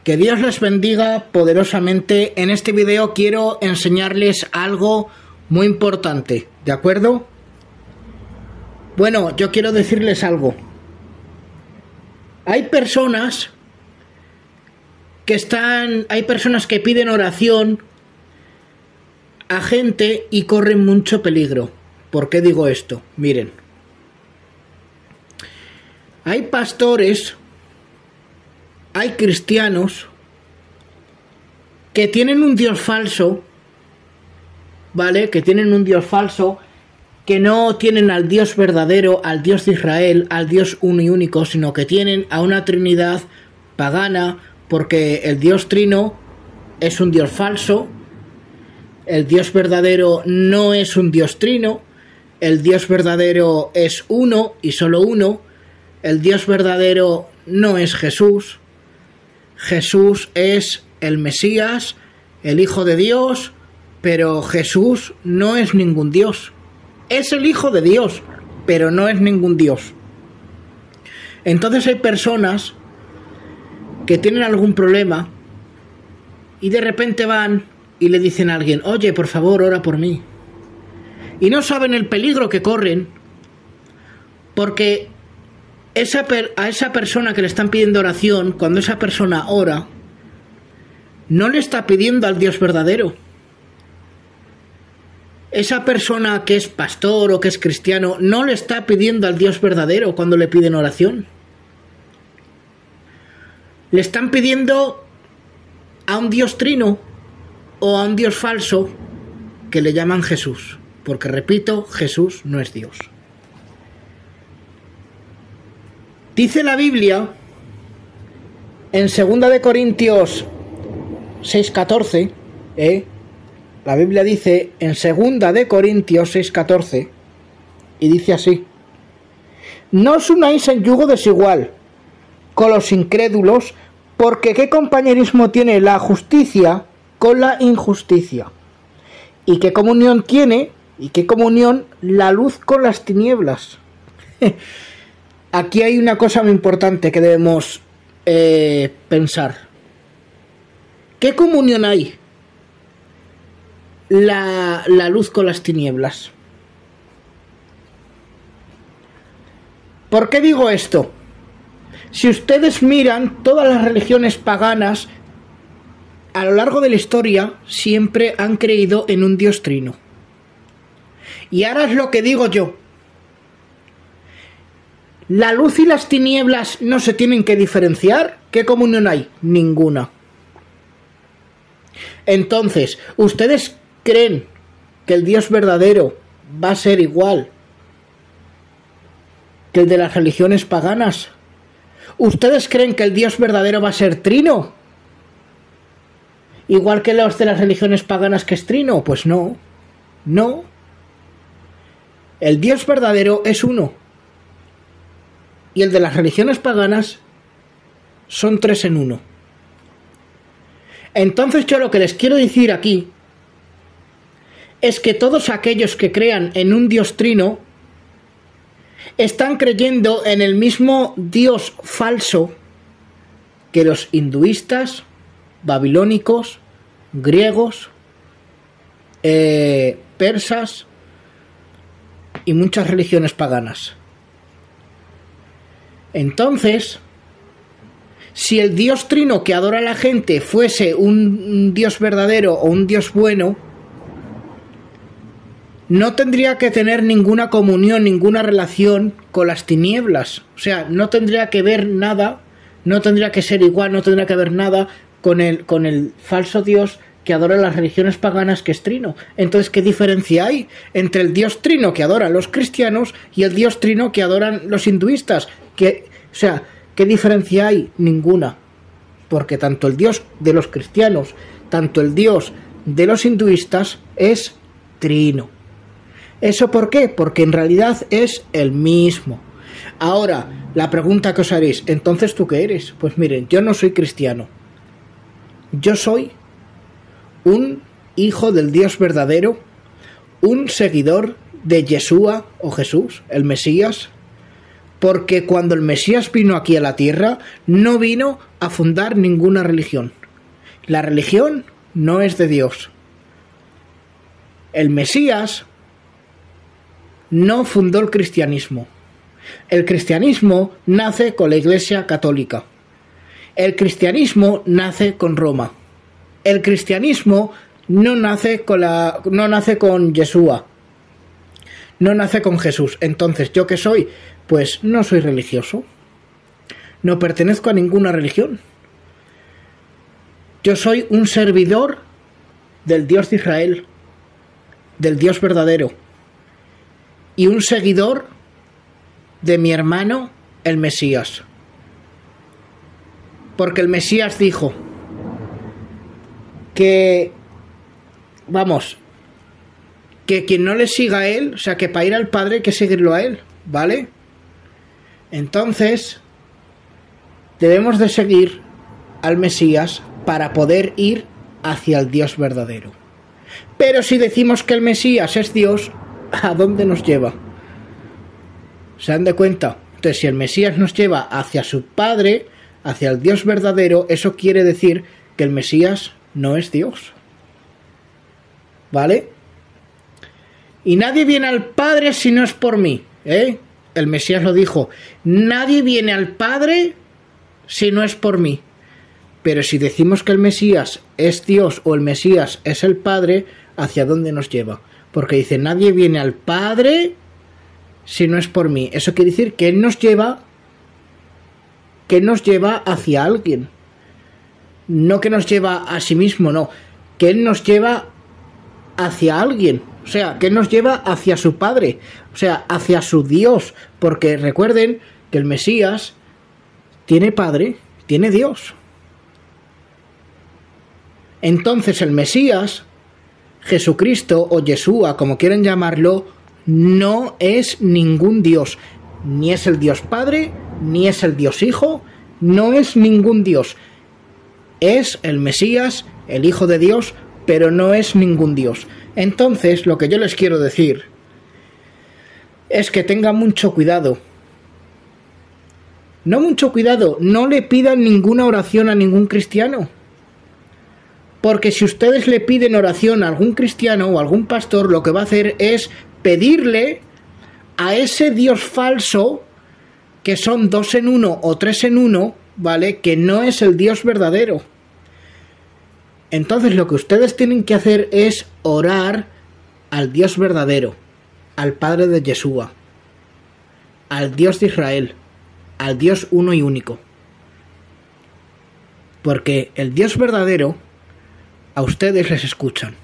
Que Dios les bendiga poderosamente. En este video quiero enseñarles algo muy importante, ¿de acuerdo? Bueno, yo quiero decirles algo. Hay personas que piden oración a gente y corren mucho peligro. ¿Por qué digo esto? Miren. Hay pastores, hay cristianos que tienen un Dios falso, ¿vale? Que tienen un Dios falso, que no tienen al Dios verdadero, al Dios de Israel, al Dios uno y único, sino que tienen a una Trinidad pagana, porque el Dios trino es un Dios falso, el Dios verdadero no es un Dios trino, el Dios verdadero es uno y solo uno, el Dios verdadero no es Jesús, Jesús es el Mesías, el Hijo de Dios, pero Jesús no es ningún Dios. Es el Hijo de Dios, pero no es ningún Dios. Entonces hay personas que tienen algún problema y de repente van y le dicen a alguien, oye, por favor, ora por mí. Y no saben el peligro que corren, porque a esa persona que le están pidiendo oración, cuando esa persona ora, no le está pidiendo al Dios verdadero. Esa persona que es pastor o que es cristiano no le está pidiendo al Dios verdadero cuando le piden oración. Le están pidiendo a un Dios trino o a un Dios falso que le llaman Jesús. Porque, repito, Jesús no es Dios. Dice la Biblia en 2 de Corintios 6:14, la Biblia dice en 2 de Corintios 6:14, y dice así: no os unáis en yugo desigual con los incrédulos, porque ¿qué compañerismo tiene la justicia con la injusticia? ¿Y qué comunión tiene, y qué comunión la luz con las tinieblas? Aquí hay una cosa muy importante que debemos pensar. ¿Qué comunión hay la luz con las tinieblas? ¿Por qué digo esto? Si ustedes miran, todas las religiones paganas a lo largo de la historia siempre han creído en un Dios trino. Y ahora es lo que digo yo. ¿La luz y las tinieblas no se tienen que diferenciar? ¿Qué comunión hay? Ninguna. Entonces, ¿ustedes creen que el Dios verdadero va a ser igual que el de las religiones paganas? ¿Ustedes creen que el Dios verdadero va a ser trino? ¿Igual que los de las religiones paganas que es trino? Pues no. No. El Dios verdadero es uno. Y el de las religiones paganas son 3 en 1. Entonces yo lo que les quiero decir aquí es que todos aquellos que crean en un Dios trino están creyendo en el mismo Dios falso que los hinduistas, babilónicos, griegos, persas y muchas religiones paganas. Entonces, si el Dios trino que adora a la gente fuese un Dios verdadero o un Dios bueno, no tendría que tener ninguna comunión, ninguna relación con las tinieblas. O sea, no tendría que ver nada, no tendría que ser igual, no tendría que ver nada con el falso Dios que adora las religiones paganas, que es trino. Entonces, ¿qué diferencia hay entre el Dios trino que adoran los cristianos y el Dios trino que adoran los hinduistas? ¿Qué diferencia hay? Ninguna. Porque tanto el Dios de los cristianos, tanto el Dios de los hinduistas es trino. ¿Eso por qué? Porque en realidad es el mismo. Ahora, la pregunta que os haréis, ¿entonces tú qué eres? Pues miren, yo no soy cristiano. Yo soy un hijo del Dios verdadero, un seguidor de Yeshua o Jesús, el Mesías, Porque cuando el Mesías vino aquí a la tierra, no vino a fundar ninguna religión. La religión no es de Dios. El Mesías no fundó el cristianismo. El cristianismo nace con la Iglesia Católica. El cristianismo nace con Roma. El cristianismo no nace con Yeshua. No nace con Jesús. Entonces, ¿yo qué soy? Pues no soy religioso. No pertenezco a ninguna religión. Yo soy un servidor del Dios de Israel, del Dios verdadero, y un seguidor de mi hermano, el Mesías. Porque el Mesías dijo que, que quien no le siga a él, o sea, que para ir al Padre hay que seguirlo a él, ¿vale? Entonces, debemos de seguir al Mesías para poder ir hacia el Dios verdadero. Pero si decimos que el Mesías es Dios, ¿a dónde nos lleva? ¿Se dan de cuenta? Entonces, si el Mesías nos lleva hacia su Padre, hacia el Dios verdadero, eso quiere decir que el Mesías no es Dios. ¿Vale? Y nadie viene al Padre si no es por mí, ¿eh? El Mesías lo dijo. Nadie viene al Padre si no es por mí. Pero si decimos que el Mesías es Dios o el Mesías es el Padre, ¿hacia dónde nos lleva? Porque dice, nadie viene al Padre si no es por mí. Eso quiere decir que Él nos lleva hacia alguien. No que nos lleva a sí mismo, no. Que Él nos lleva hacia alguien. O sea, que Él nos lleva hacia su Padre. O sea, hacia su Dios. Porque recuerden que el Mesías tiene Padre, tiene Dios. Entonces el Mesías, Jesucristo o Yeshua, como quieran llamarlo, no es ningún Dios. Ni es el Dios Padre, ni es el Dios Hijo, no es ningún Dios. Es el Mesías, el Hijo de Dios, pero no es ningún Dios. Entonces, lo que yo les quiero decir es que tengan mucho cuidado. No le pidan ninguna oración a ningún cristiano. Porque si ustedes le piden oración a algún cristiano o a algún pastor, lo que va a hacer es pedirle a ese Dios falso, que son 2 en 1 o 3 en 1, ¿vale? Que no es el Dios verdadero. Entonces lo que ustedes tienen que hacer es orar al Dios verdadero, al Padre de Yeshua, al Dios de Israel, al Dios uno y único. Porque el Dios verdadero a ustedes les escuchan.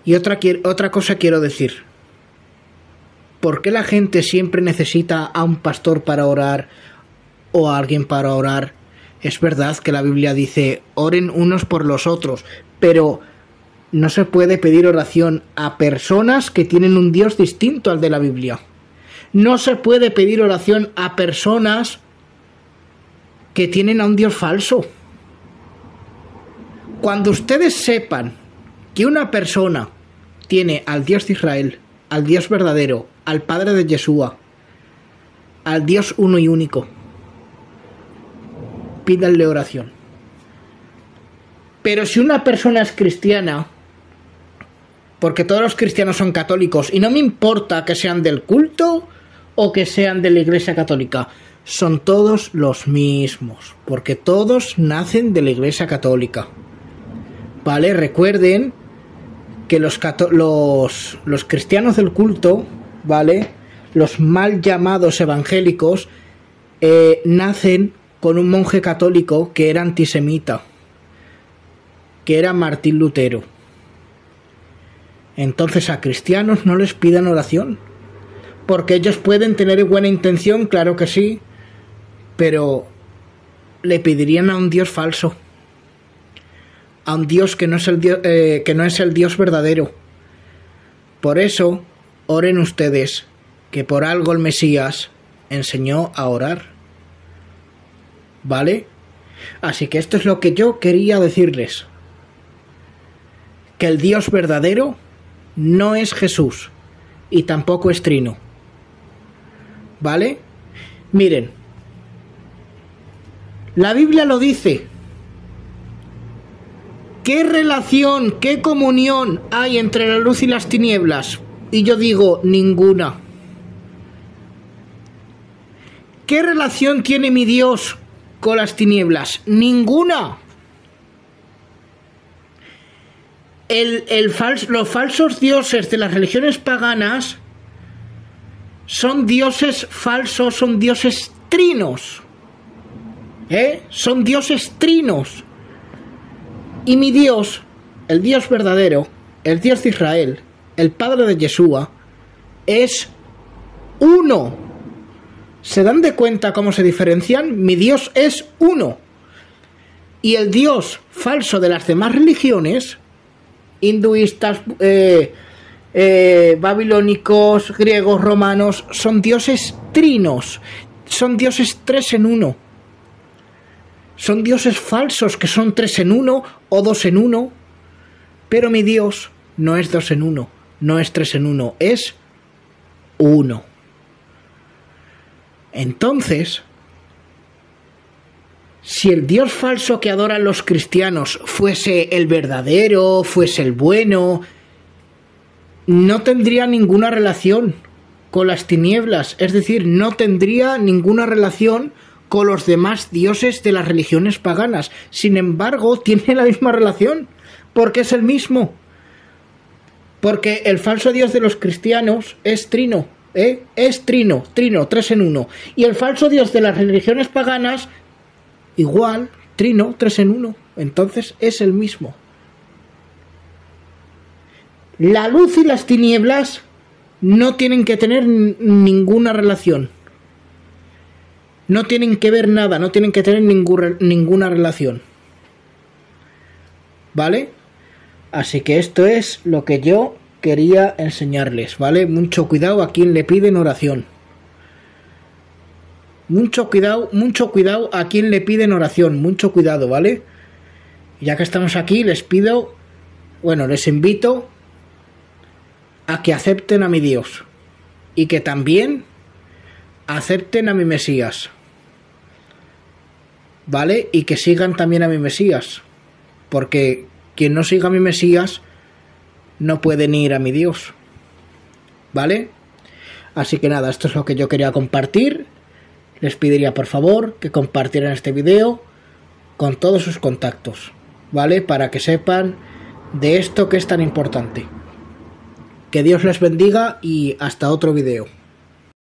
Y otra cosa quiero decir. ¿Por qué la gente siempre necesita a un pastor para orar o a alguien para orar? Es verdad que la Biblia dice, oren unos por los otros, pero no se puede pedir oración a personas que tienen un Dios distinto al de la Biblia. No se puede pedir oración a personas que tienen a un Dios falso. Cuando ustedes sepan que una persona tiene al Dios de Israel, al Dios verdadero, al Padre de Yeshua, al Dios uno y único, pídanle oración. Pero si una persona es cristiana, porque todos los cristianos son católicos, y no me importa que sean del culto o que sean de la Iglesia Católica, son todos los mismos, porque todos nacen de la Iglesia Católica. ¿Vale? Recuerden que los cristianos del culto, ¿vale? Los mal llamados evangélicos, nacen con un monje católico que era antisemita, que era Martín Lutero. Entonces a cristianos no les pidan oración, porque ellos pueden tener buena intención, claro que sí, pero le pedirían a un Dios falso, a un Dios que no es el Dios verdadero. Por eso, oren ustedes, que por algo el Mesías enseñó a orar. ¿Vale? Así que esto es lo que yo quería decirles. Que el Dios verdadero no es Jesús y tampoco es Trino. ¿vale? Miren, la Biblia lo dice. ¿Qué relación, qué comunión hay entre la luz y las tinieblas? Y yo digo, ninguna. ¿Qué relación tiene mi Dios con las tinieblas? Ninguna. Los falsos dioses de las religiones paganas son dioses falsos, son dioses trinos. Son dioses trinos. Y mi Dios, el Dios verdadero, el Dios de Israel, el Padre de Yeshua, es uno. ¿Se dan de cuenta cómo se diferencian? Mi Dios es uno. Y el Dios falso de las demás religiones, hinduistas, babilónicos, griegos, romanos, son dioses trinos. Son dioses 3 en 1. Son dioses falsos que son 3 en 1 o 2 en 1. Pero mi Dios no es 2 en 1, no es 3 en 1, es 1. Entonces, si el Dios falso que adoran los cristianos fuese el verdadero, fuese el bueno, no tendría ninguna relación con las tinieblas, es decir, no tendría ninguna relación con los demás dioses de las religiones paganas. Sin embargo, tiene la misma relación, porque es el mismo. Porque el falso dios de los cristianos es trino, es trino, 3 en 1. Y el falso dios de las religiones paganas, igual, trino, 3 en 1. Entonces es el mismo. La luz y las tinieblas no tienen que tener ninguna relación. No tienen que ver nada, no tienen que tener ninguna relación. ¿Vale? Así que esto es lo que yo quería enseñarles, ¿vale? Mucho cuidado a quien le piden oración. Mucho cuidado a quien le piden oración, mucho cuidado, ¿vale? Ya que estamos aquí, les invito a que acepten a mi Dios y que también acepten a mi Mesías, ¿vale? Y que sigan también a mi Mesías, porque quien no siga a mi Mesías no puede ni ir a mi Dios, ¿vale? Así que nada, esto es lo que yo quería compartir. Les pediría por favor que compartieran este video con todos sus contactos, ¿vale? Para que sepan de esto que es tan importante. Que Dios les bendiga y hasta otro video.